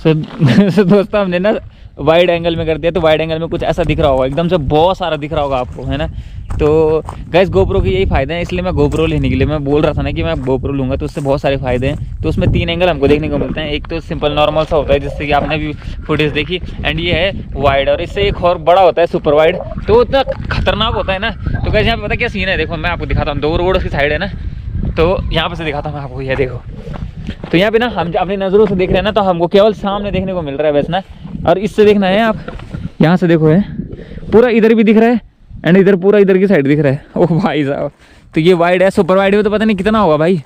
सो दोस्तों हमने ना वाइड एंगल में कर दिया, तो वाइड एंगल में कुछ ऐसा दिख रहा होगा, एकदम से बहुत सारा दिख रहा होगा आपको, है ना। तो गाइस गोप्रो के यही फ़ायदे हैं, इसलिए मैं गोप्रो लेने के लिए मैं बोल रहा था ना कि मैं गोप्रो लूँगा, तो उससे बहुत सारे फ़ायदे हैं। तो उसमें 3 एंगल हमको देखने को मिलते हैं। एक तो सिंपल नॉर्मल सा होता है जिससे कि आपने भी फुटेज देखी, एंड ये है वाइड, और इससे एक और बड़ा होता है सुपर वाइड, तो इतना खतरनाक होता है ना। तो गाइस यहाँ पे पता क्या सीन है, देखो मैं आपको दिखाता हूँ, 2 रोड की साइड है ना, तो यहाँ पे से दिखाता हूँ मैं आपको, ये देखो। तो यहाँ पे ना हम अपनी नज़रों से देख रहे हैं ना, तो हमको केवल सामने देखने को मिल रहा है वैसे ना, और इससे देखना है आप यहाँ से देखो, है पूरा इधर भी दिख रहा है, एंड इधर पूरा इधर की साइड दिख रहा है। ओह भाई साहब, तो ये वाइड है, सुपर वाइड में तो पता नहीं कितना होगा भाई।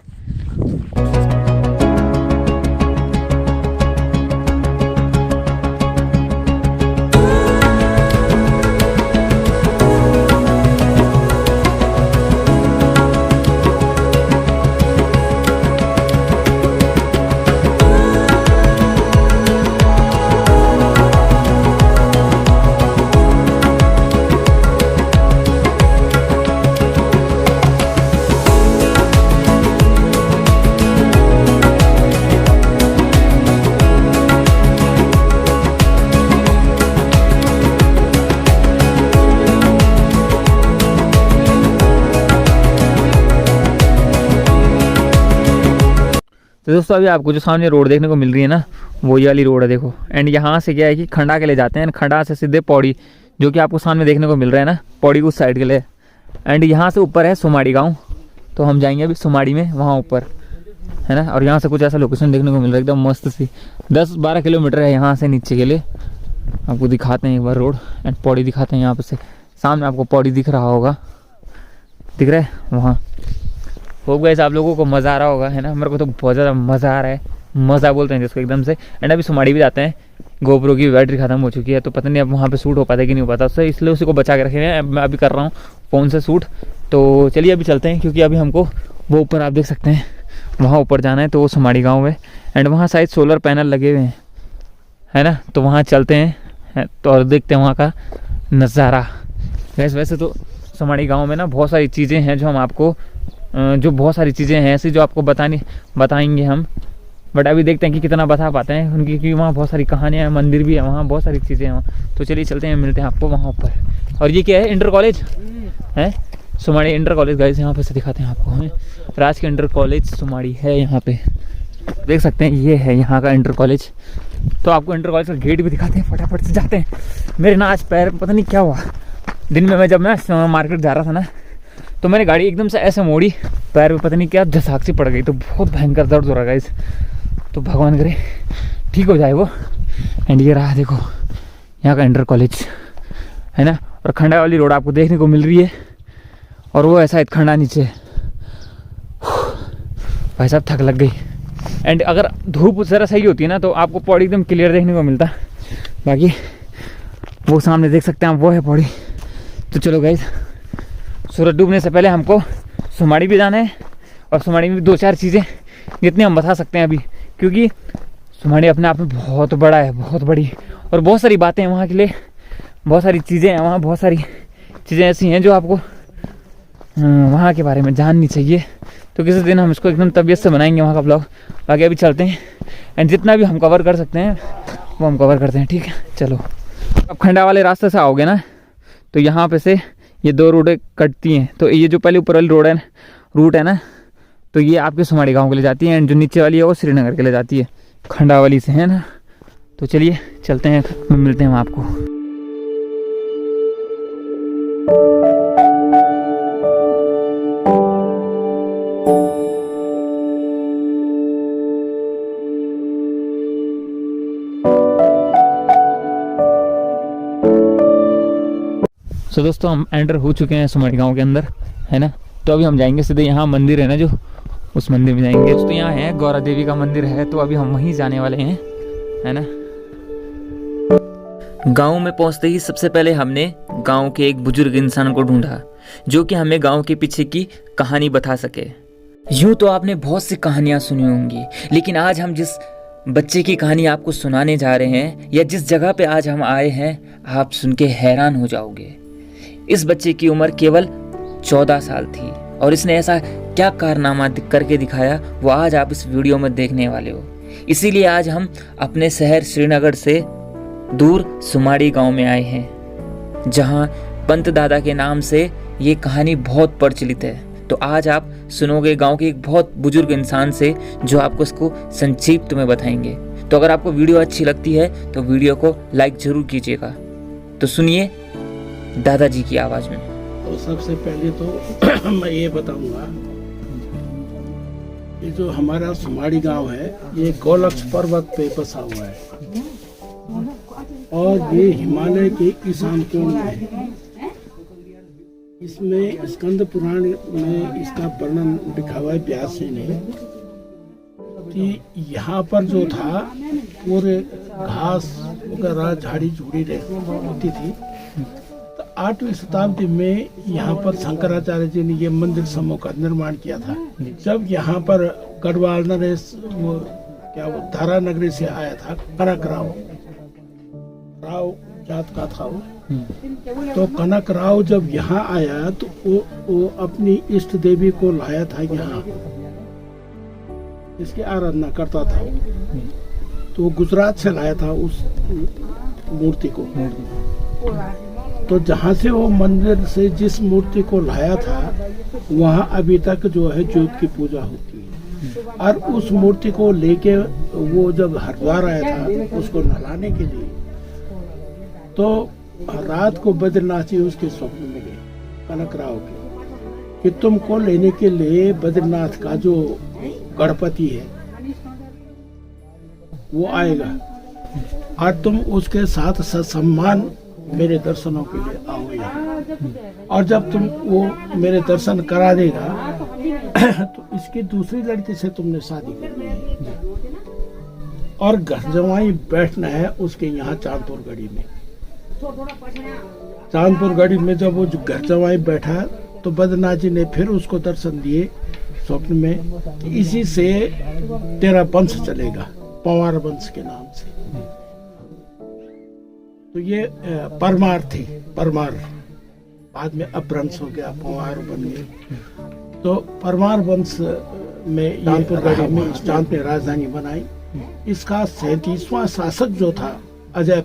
तो दोस्तों अभी आपको जो सामने रोड देखने को मिल रही है ना, वो ये वाली रोड है देखो। एंड यहाँ से क्या है कि खंडा के लिए जाते हैं, खंडा से सीधे पौड़ी, जो कि आपको सामने देखने को मिल रहा है ना, पौड़ी उस साइड के लिए। एंड यहाँ से ऊपर है सुमाड़ी गांव, तो हम जाएंगे अभी सुमाड़ी में, वहाँ ऊपर है ना। और यहाँ से कुछ ऐसा लोकेशन देखने को मिल रहा है एकदम मस्त सी, 10-12 किलोमीटर है यहाँ से नीचे के लिए। आपको दिखाते हैं एक बार रोड, एंड पौड़ी दिखाते हैं। यहाँ पर से सामने आपको पौड़ी दिख रहा होगा, दिख रहा है वहाँ। होप गाइस आप लोगों को मज़ा आ रहा होगा, है ना। मेरे को तो बहुत ज़्यादा मज़ा आ रहा है, मज़ा बोलते हैं जिसको एकदम से। एंड अभी सुमाड़ी भी जाते हैं, गोप्रो की बैटरी ख़त्म हो चुकी है, तो पता नहीं अब वहाँ पे शूट हो पाता है कि नहीं हो पाता, उससे इसलिए उसी को बचा के रखे हैं। मैं अभी कर रहा हूँ फ़ोन से शूट, तो चलिए अभी चलते हैं, क्योंकि अभी हमको वो ऊपर आप देख सकते हैं वहाँ ऊपर जाना है, तो वो सुमाड़ी गाँव है। एंड वहाँ शायद सोलर पैनल लगे हुए हैं, है ना, तो वहाँ चलते हैं तो और देखते हैं वहाँ का नज़ारा। वैसे तो सुमाड़ी गाँव में ना बहुत सारी चीज़ें हैं जो हम आपको बहुत सारी चीज़ें हैं ऐसी जो आपको बताएंगे हम, बट अभी देखते हैं कि कितना बता पाते हैं उनकी, क्योंकि वहाँ बहुत सारी कहानियाँ हैं, मंदिर भी है वहाँ, बहुत सारी चीज़ें हैं वहाँ। तो चलिए चलते हैं, मिलते हैं आपको वहाँ ऊपर। और ये क्या है, इंटर कॉलेज है, सुमाड़ी इंटर कॉलेज गाइस, यहाँ पे से दिखाते हैं आपको, हमें राजकीय इंटर कॉलेज सुमाड़ी है, यहाँ पे देख सकते हैं, ये है यहाँ का इंटर कॉलेज। तो आपको इंटर कॉलेज का गेट भी दिखाते हैं, फटाफट से जाते हैं। मेरे ना आज पैर पता नहीं क्या हुआ, दिन में जब मैं मार्केट जा रहा था ना, तो मैंने गाड़ी एकदम से ऐसे मोड़ी, पैर में पता नहीं क्या झसाक सी पड़ गई, तो बहुत भयंकर दर्द हो रहा है इस, तो भगवान करे ठीक हो जाए वो। एंड ये रहा देखो यहाँ का इंटर कॉलेज, है ना। और खंडा वाली रोड आपको देखने को मिल रही है, और वो ऐसा खंडा नीचे। भाई साहब थक लग गई। एंड अगर धूप ज़रा सही होती है ना, तो आपको पौड़ी एकदम क्लियर देखने को मिलता। बाकी वो सामने देख सकते हैं आप, वो है पौड़ी। तो चलो गाइस, सूरज डूबने से पहले हमको सुमाड़ी भी जाना है, और सुमाड़ी में भी 2-4 चीज़ें जितनी हम बता सकते हैं अभी, क्योंकि सुमाड़ी अपने आप में बहुत बड़ा है, बहुत बड़ी, और बहुत सारी बातें हैं वहाँ के लिए, बहुत सारी चीज़ें हैं वहाँ, बहुत सारी चीज़ें ऐसी हैं जो आपको वहाँ के बारे में जाननी चाहिए। तो किसी दिन हम इसको एकदम तबीयत से बनाएंगे वहाँ का ब्लॉग। बाकी अभी चलते हैं, एंड जितना भी हम कवर कर सकते हैं वो हम कवर करते हैं, ठीक है। चलो, अब खंडा वाले रास्ते से आओगे ना, तो यहाँ पे से ये 2 रोडें कटती हैं। तो ये जो पहले ऊपर वाली रूट है ना, तो ये आपके सुमाड़ी गांव के लिए जाती है, एंड जो नीचे वाली है वो श्रीनगर के लिए जाती है, खंडा वाली से, है ना। तो चलिए चलते हैं, मिलते हैं हम आपको। तो दोस्तों हम एंटर हो चुके हैं सुमाड़ी गांव के अंदर, है ना। तो अभी हम जाएंगे सीधे, यहाँ मंदिर है ना जो, उस मंदिर में जाएंगे। दोस्तों यहाँ है गौरा देवी का मंदिर है, तो अभी हम वहीं जाने वाले हैं, है ना। गांव में पहुंचते ही सबसे पहले हमने गांव के एक बुजुर्ग इंसान को ढूंढा, जो कि हमें गांव के पीछे की कहानी बता सके। यूं तो आपने बहुत सी कहानियां सुनी होंगी, लेकिन आज हम जिस बच्चे की कहानी आपको सुनाने जा रहे हैं, या जिस जगह पे आज हम आए हैं, आप सुन के हैरान हो जाओगे। इस बच्चे की उम्र केवल 14 साल थी, और इसने ऐसा क्या कारनामा करके दिखाया, वो आज आप इस वीडियो में देखने वाले हो। इसीलिए आज हम अपने शहर श्रीनगर से दूर सुमाड़ी गांव में आए हैं, जहां पंत दादा के नाम से ये कहानी बहुत प्रचलित है। तो आज आप सुनोगे गांव के एक बहुत बुजुर्ग इंसान से, जो आपको इसको संक्षिप्त में बताएंगे। तो अगर आपको वीडियो अच्छी लगती है तो वीडियो को लाइक जरूर कीजिएगा। तो सुनिए दादाजी की आवाज में। तो सबसे पहले तो मैं ये बताऊंगा, ये जो हमारा सुमाड़ी गांव है ये गौलक्ष पर्वत पे बसा हुआ है और ये हिमालय के ईशान कोण में है। इसमें स्कंद पुराण में इसका वर्णन लिखा हुआ है व्यास जी ने कि यहाँ पर जो था पूरे घास वगैरह झाड़ी झूड़ी होती थी। तो 8वीं शताब्दी में यहाँ पर शंकराचार्य जी ने ये मंदिर समूह का निर्माण किया था। जब यहाँ पर गढ़वाल नरेश वो धारा नगरी से आया था, कनक राव जात का था वो। तो कनक राव जब यहाँ आया तो वो अपनी इष्ट देवी को लाया था यहाँ, इसकी आराधना करता था वो। तो गुजरात से लाया था उस मूर्ति को। तो जहाँ से वो मंदिर से जिस मूर्ति को लाया था वहाँ अभी तक जो है ज्योत की पूजा होती है। और उस मूर्ति को लेके वो जब हरिद्वार आया था उसको नहलाने के लिए, तो रात को बद्रीनाथ जी उसके स्वप्न में गए कनक राव के कि तुमको लेने के लिए बद्रीनाथ का जो गणपति है वो आएगा और तुम उसके साथ ससम्मान मेरे दर्शनों के लिए आओ यहाँ। और जब तुम वो मेरे दर्शन करा देगा तो इसकी दूसरी लड़की से तुमने शादी करनी है और घर जमाई बैठना है उसके यहाँ चांदपुर गढ़ी में। चांदपुर गढ़ी में जब वो घर जमाई बैठा तो बद्रीनाथ जी ने फिर उसको दर्शन दिए स्वप्न में। इसी से तेरा वंश चलेगा, पंवार वंश के नाम से। तो ये परमार थे, परमार बाद में अपभ्रंश हो गया, पंवार बन गए। तो परमार वंश में चांदपुर गढ़ी में चांद ने राजधानी बनाई। इसका 37वां शासक जो था अजय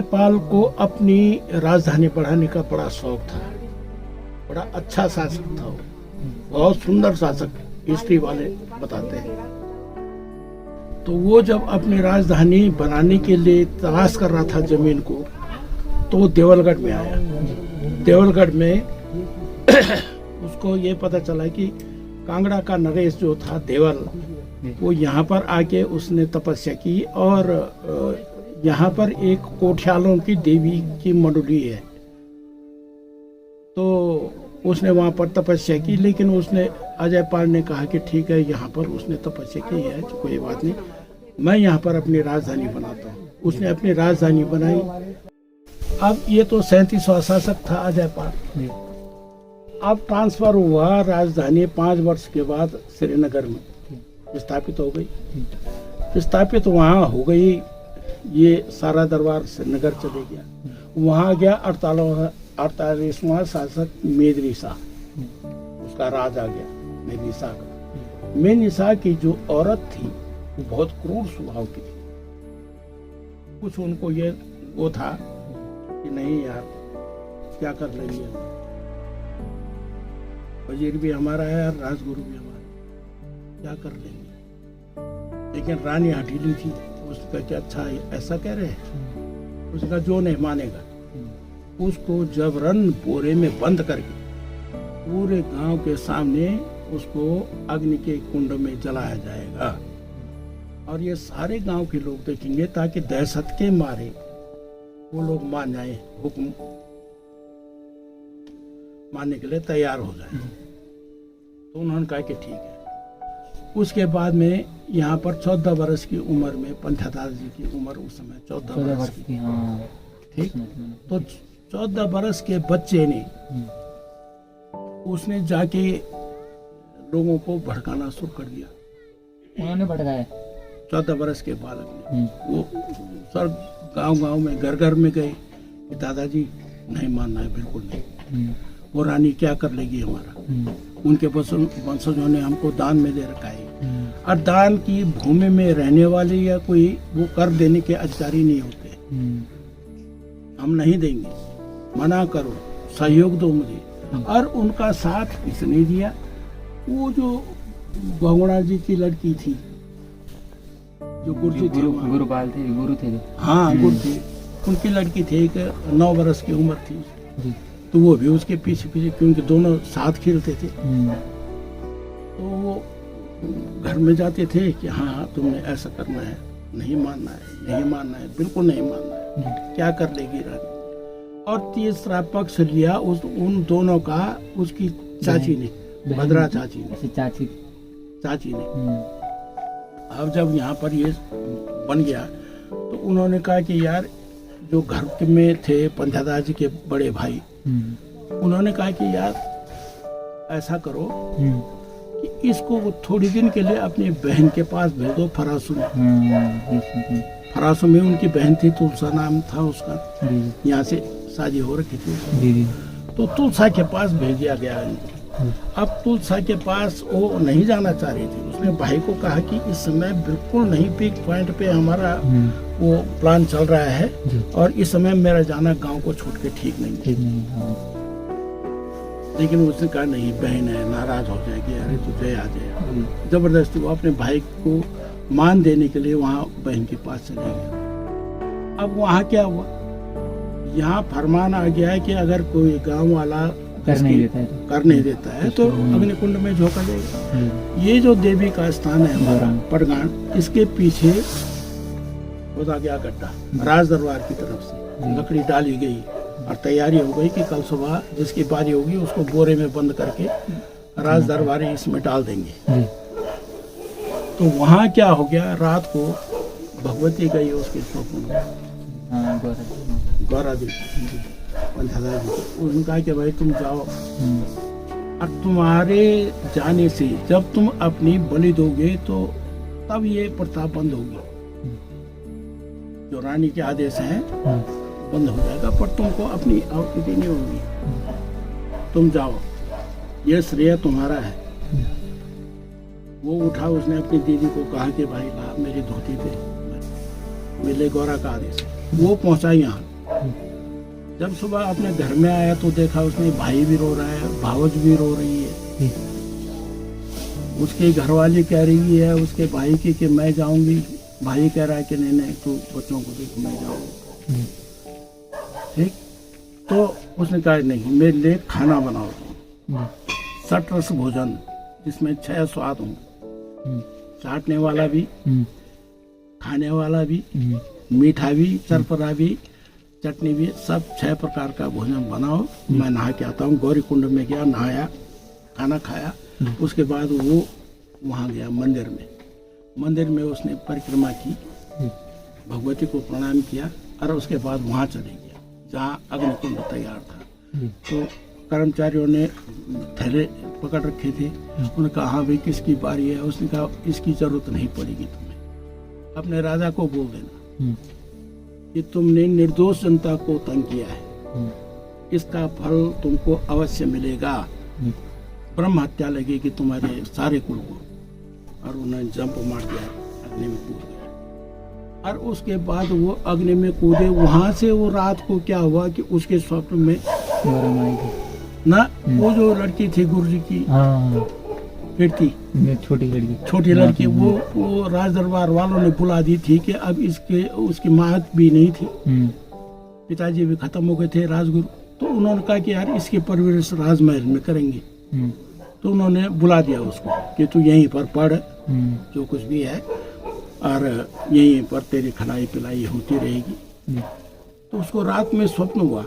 पाल को अपनी राजधानी बढ़ाने का बड़ा शौक था। बड़ा अच्छा शासक था वो, बहुत सुंदर शासक, हिस्ट्री वाले बताते हैं। तो वो जब अपनी राजधानी बनाने के लिए तलाश कर रहा था जमीन को, तो वो देवलगढ़ में आया। देवलगढ़ में उसको ये पता चला कि कांगड़ा का नरेश जो था देवल, वो यहाँ पर आके उसने तपस्या की और यहाँ पर एक कोठियालों की देवी की मंडली है। तो उसने वहाँ पर तपस्या की, लेकिन उसने अजय पाल ने कहा कि ठीक है, यहाँ पर उसने तपस्या की है, कोई बात नहीं, मैं यहाँ पर अपनी राजधानी बनाता हूँ। उसने अपनी राजधानी बनाई। अब ये तो 37वां शासक था अजय पाल। अब ट्रांसफर हुआ राजधानी 5 वर्ष के बाद श्रीनगर में स्थापित हो गई। स्थापित वहाँ हो गई, ये सारा दरबार श्रीनगर चले गया। वहाँ गया 48वां शासक मेदनिसा, उसका राज आ गया मेदनिसा का। मेदनिसा की जो औरत थी वो बहुत क्रूर स्वभाव की थी। कुछ उनको ये वो था कि नहीं यार क्या कर लेंगे, वजीर भी हमारा है और राजगुरु भी हमारा, क्या कर लेंगे। लेकिन रानी हठीली थी, उसका क्या अच्छा ऐसा कह रहे हैं, उसका जो नहीं मानेगा उसको जबरन बोरे में बंद करके पूरे गांव के सामने उसको अग्नि के कुंड में जलाया जाएगा। और ये सारे गांव के लोग देखेंगे ताकि दहशत के मारे वो लोग मान जाए, हुक्म मानने के लिए तैयार हो जाए। तो उन्होंने कहा कि ठीक है। उसके बाद में यहाँ पर 14 वर्ष की उम्र में पंथदास जी की उम्र उस समय 14 वर्ष की, ठीक। तो 14 वर्ष के बच्चे ने उसने जाके लोगों को भड़काना शुरू कर दिया। उन्होंने भड़काया 14 वर्ष के बालक ने। वो सर गांव में घर घर में गए कि दादाजी नहीं मानना है, बिल्कुल नहीं। वो रानी क्या कर लेगी हमारा। उनके वंशजों ने हमको दान में दे रखा है, और दान की भूमि में रहने वाले या कोई वो कर देने के अधिकारी नहीं होते। हम नहीं देंगे, मना करो, सहयोग दो मुझे। और उनका साथ किसने दिया? वो जो बहुगुणा जी की लड़की थी, जो गुरु थे, गुरुपाल थे, गुरु थे जो। हाँ गुरु थे, उनकी लड़की थी, एक 9 बरस की उम्र थी। तो वो भी उसके पीछे पीछे, क्योंकि दोनों साथ खेलते थे, तो वो घर में जाते थे कि हाँ तुमने ऐसा करना है, नहीं मानना है, नहीं मानना है, बिल्कुल नहीं मानना है, क्या कर लेगी रानी। और तीसरा पक्ष लिया उन दोनों का, उसकी चाची ने, भद्रा चाची ने, चाची ने। अब जब यहाँ पर ये बन गया तो उन्होंने कहा कि यार जो घर में थे पंचादार जी के बड़े भाई, उन्होंने कहा कि यार ऐसा करो कि इसको थोड़ी दिन के लिए अपनी बहन के पास भेज दो, फरासू में। फरासू में उनकी बहन थी, तुलसा नाम था उसका, यहाँ से शादी हो रखी थी। तो तुलसा के पास भेज दिया गया इनको। अब तुलसा के पास वो नहीं जाना चाह रही थी। उसने भाई को कहा कि इस समय बिल्कुल नहीं पीक पॉइंट पे हमारा वो प्लान चल रहा है, और इस समय मेरा जाना गांव को छोड़ के ठीक नहीं है। लेकिन उसने कहा नहीं, बहन है, नाराज हो जाएगी, अरे तू जय आ जाए। जबरदस्ती वो अपने भाई को मान देने के लिए वहाँ बहन के पास चले गए। अब वहाँ क्या हुआ, यहाँ फरमान आ गया है कि अगर कोई गांव वाला कर नहीं देता है तो अग्निकुंड में झोंका जाएगा। ये जो देवी का स्थान है हमारा पड़गान, इसके पीछे होता गया गड्ढा, राज दरबार की तरफ से लकड़ी डाली गई और तैयारी हो गई कि कल सुबह जिसकी बारी होगी उसको बोरे में बंद करके राज दरबारी इसमें डाल देंगे। तो वहाँ क्या हो गया, रात को भगवती गई उसके स्वप्न में, गौरा देवी, उन्होंने कहा कि भाई तुम जाओ, और तुम्हारे जाने से जब तुम अपनी बलि दोगे तो तब ये प्रथा बंद होगी। जो रानी के आदेश हैं बंद हो जाएगा, पर तुमको अपनी आहुति देनी होगी। तुम जाओ, ये श्रेय तुम्हारा है। वो उठा, उसने अपनी दीदी को कहा कि भाई ला मेरी धोती दे, मिले गौरा का आदेश। वो पहुंचा यहाँ। जब सुबह अपने घर में आया तो देखा उसने भाई भी रो रहा है, भावज भी रो रही है, उसकी घरवाली कह रही है उसके भाई की कि मैं जाऊंगी, भाई कह रहा है कि नहीं तू बच्चों को देख, मैं जाऊंगा। ठीक, तो उसने कहा नहीं, मेरे लिए खाना बनाओ तुम, सटरस भोजन जिसमें 6 स्वाद हों, चाटने वाला भी, खाने वाला भी, मीठा भी, चरपरा भी, चटनी भी, सब 6 प्रकार का भोजन बनाओ। मैं नहा के आता हूँ। गौरी कुंड में गया, नहाया, खाना खाया। उसके बाद वो वहाँ गया मंदिर में। मंदिर में उसने परिक्रमा की, भगवती को प्रणाम किया, और उसके बाद वहाँ चले गया जहाँ अग्निकुंड तैयार था। तो कर्मचारियों ने थैले पकड़ रखे थे। उन्होंने कहा हाँ भाई किसकी बारी है? उसने कहा इसकी जरूरत नहीं पड़ेगी तुम्हें, अपने राजा को बोल देना कि तुमने निर्दोष जनता को तंग किया है, इसका फल तुमको अवश्य मिलेगा, ब्रह्म हत्या लगेगी तुम्हारे सारे कुल को। और उन्होंने जंप मार दिया, अग्नि में कूद गया। और उसके बाद वो अग्नि में कूदे। वहां से वो रात को क्या हुआ कि उसके स्वप्न में ना वो जो लड़की थी गुरु जी की बेटी, छोटी लड़की, वो राज दरबार वालों ने बुला दी थी कि अब उसकी माँ भी नहीं थी, पिताजी भी खत्म हो गए थे राजगुरु। तो उन्होंने कहा कि यार इसकी परवरिश राजमहल में करेंगे। तो उन्होंने बुला दिया उसको कि तू यहीं पर पढ़, जो कुछ भी है, और यहीं पर तेरी खिलाई पिलाई होती रहेगी। तो उसको रात में स्वप्न हुआ।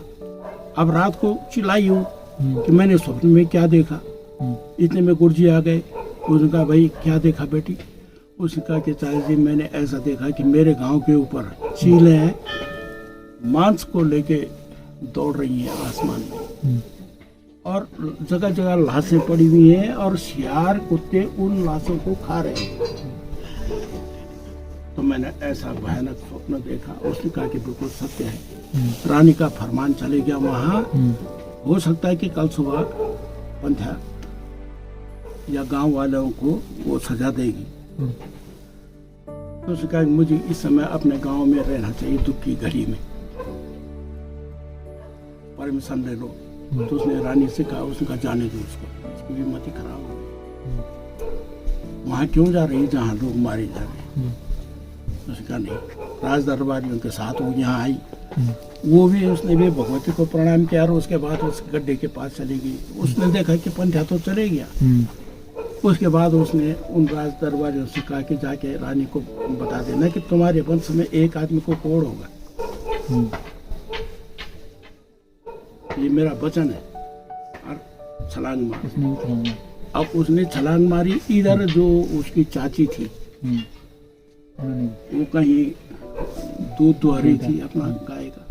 अब रात को चिल्लाई हूँ कि मैंने स्वप्न में क्या देखा। इतने में गुरुजी आ गए। उसने कहा भाई क्या देखा बेटी? उसने कहा कि चाचा जी मैंने ऐसा देखा कि मेरे गांव के ऊपर चीलें हैं, मांस को लेके दौड़ रही हैं आसमान में, और जगह जगह लाशें पड़ी हुई हैं, और शियार कुत्ते उन लाशों को खा रहे हैं। तो मैंने ऐसा भयानक स्वप्न देखा। उसने कहा कि बिल्कुल सत्य है। रानी का फरमान चले गया वहाँ हो सकता है कि कल सुबह पंथा या गांव वालों को वो सजा देगी। तो उसने कहा मुझे इस समय अपने गांव में रहना चाहिए, दुख की घड़ी में परमिशन ले लो। तो उसने रानी से कहा, उसने कहा जाने दो उसको, उसकी भी मति खराब हो गई। वहां क्यों जा रही है जहाँ लोग मारे जा रहे हैं? उसने कहा नहीं, राज दरबारियों के साथ वो यहाँ आई। वो भी उसने भी भगवती को प्रणाम किया और उसके बाद उस गड्ढे के पास चली गई। उसने देखा कि पंथा तो चले गया। उसके बाद उसने उन राज दरबारियों से कहा कि जाके रानी को बता देना कि तुम्हारे वंश में एक आदमी को कोढ़ होगा, ये मेरा वचन है। और छलांग मार। अब उसने छलांग मारी। इधर जो उसकी चाची थी वो कहीं दूध दुह रही थी अपना गाय का।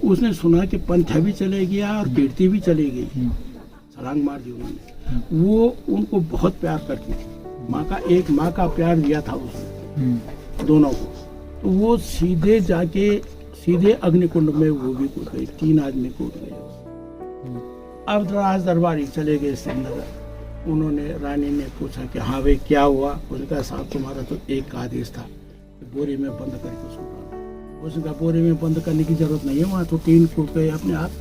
उसने सुना कि पंथा भी चले गया और कीर्ति भी चली गई। छलांग मार दी उन्होंने। वो उनको बहुत प्यार करती थी। माँ का प्यार दिया था उसने दोनों को। तो वो सीधे जाके सीधे अग्निकुंड में वो भी कूद गई। 3 आदमी कूद गए। अब राज दरबारी चले गए श्रीनगर। उन्होंने रानी ने पूछा कि हाँ भाई क्या हुआ? उसने कहा साहब तुम्हारा तो एक आदेश था, बोरे में बंद करके उसको डालो। उसने कहा बोरे में बंद करने की जरूरत नहीं है, वहाँ तो 3 कूद गए अपने आप।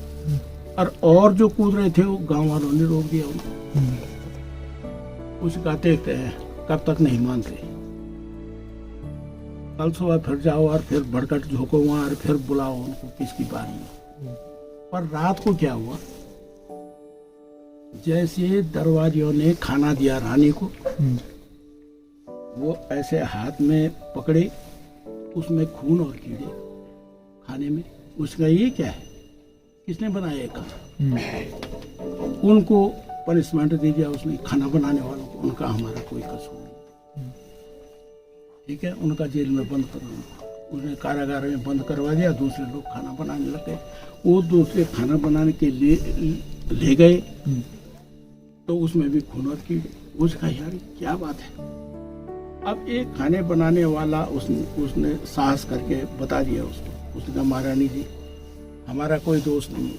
और जो कूद रहे थे वो गांव वालों ने रोक दिया उनको। उसने कहा देखते हैं कब तक नहीं मानते, कल सुबह फिर जाओ और फिर भड़कट झोंको वहाँ और फिर बुलाओ उनको किसकी बारी है। पर रात को क्या हुआ, जैसे दरबारियों ने खाना दिया रानी को, वो ऐसे हाथ में पकड़े, उसमें खून और कीड़े खाने में। उसका ये क्या है, किसने बनाया ये खाना? उनको पनिशमेंट दे दिया उसने, खाना बनाने वालों को। उनका हमारा कोई कसूर नहीं, ठीक है, उनका जेल में बंद कर दो। उसने कारागार में बंद करवा दिया। दूसरे लोग खाना बनाने लग गए। वो दूसरे खाना बनाने के लिए ले गए तो उसमें भी खून और कीड़े। उसका यार क्या बात है। अब एक खाने बनाने वाला उसने साहस करके बता दिया उसको। उसने कहा महारानी जी हमारा कोई दोष नहीं है,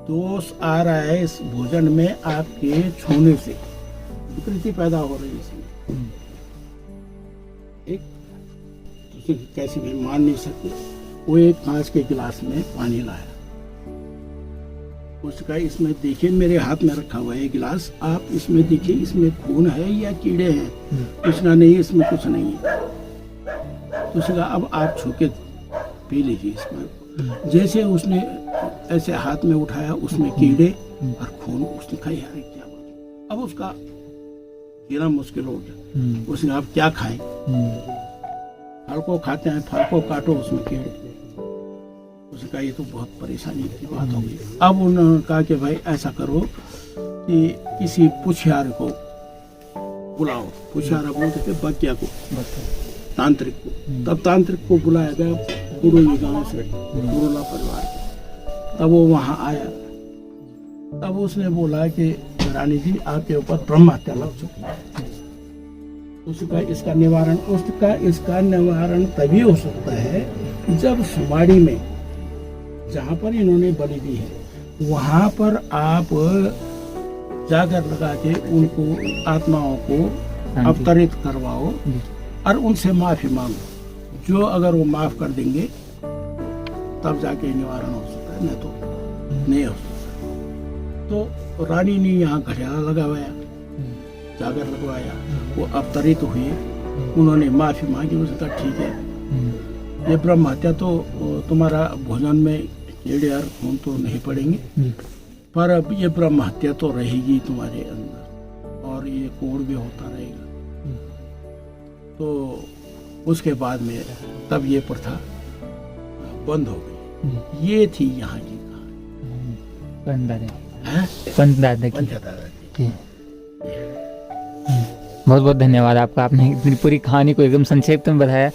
दोष आ रहा है इस भोजन में आपके छूने से, विकृति पैदा हो रही है इसमें। एक कैसे भी मान नहीं सकते। वो एक कांच के गिलास में पानी लाया। उसका इसमें देखिए, मेरे हाथ में रखा हुआ है गिलास, आप इसमें देखिए इसमें खून है या कीड़े हैं? उसका नहीं, इसमें कुछ नहीं है। तो उसका अब आप छू के पी लीजिए इसमें। जैसे उसने ऐसे हाथ में उठाया, उसमें कीड़े और खून। उसने कहा यार क्या बात। अब उसका जीना मुश्किल हो गया। उसने आप क्या खाएं? फल को खाते हैं, फल को काटो, उसमें कीड़े। उसने कहा ये तो बहुत परेशानी की बात होगी। अब उन्होंने कहा कि भाई ऐसा करो कि किसी पुछियार को बुलाओ। पुछियारा बोलते थे बग्या को, तांत्रिक को। तब तांत्रिक को बुलाया गया पुरोली गांव से, पुरोला परिवार से। तब वो वहां आया। तब उसने बोला कि रानी जी आपके ऊपर ब्रह्म हत्या लग चुकी है। उसका इसका निवारण तभी हो सकता है जब सुमाड़ी में जहाँ पर इन्होंने बलि दी है वहाँ पर आप जागर लगा के उनको आत्माओं को अवतरित करवाओ और उनसे माफी मांगो। जो अगर वो माफ कर देंगे तब जाके निवारण हो सकता है, नहीं तो नहीं हो सकता। तो रानी ने यहाँ घड़ियाला लगवाया, जागर लगवाया, वो अवतरित हुए। उन्होंने माफी मांगी। उसने कहा ठीक है, ये ब्रह्म हत्या तो तुम्हारा भोजन में कीड़े और खून तो नहीं पड़ेंगे, पर अब ये ब्रह्म हत्या तो रहेगी तुम्हारे अंदर और ये कोढ़ भी होता रहेगा। तो उसके बाद में तब ये प्रथा बंद हो गई। ये थी यहाँ की कहानी। पंचदादा की। बहुत बहुत धन्यवाद आपका, आपने इतनी पूरी कहानी को एकदम संक्षेप में बताया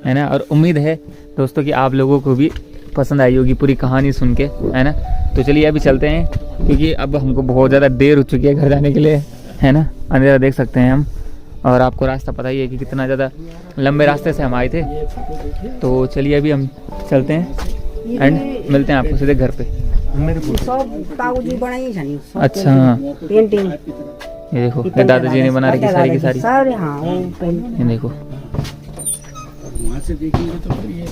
है ना। और उम्मीद है दोस्तों कि आप लोगों को भी पसंद आई होगी पूरी कहानी सुन के, है ना। तो चलिए अभी चलते हैं, क्योंकि अब हमको बहुत ज़्यादा देर हो चुकी है घर जाने के लिए, है ना। अंधेरा देख सकते हैं हम, और आपको रास्ता पता ही है कि कितना ज़्यादा लंबे रास्ते से हम आए थे। तो चलिए अभी हम चलते हैं एंड मिलते हैं आपको सीधे घर पे। सब ताऊ जी बनाई छ नि सब अच्छा पेंटिंग ये देखो ये दादाजी ने बना रखी सारी की सारी सारे हाँ वो पेंटिंग ये देखो वहाँ से देखेंगे तो ये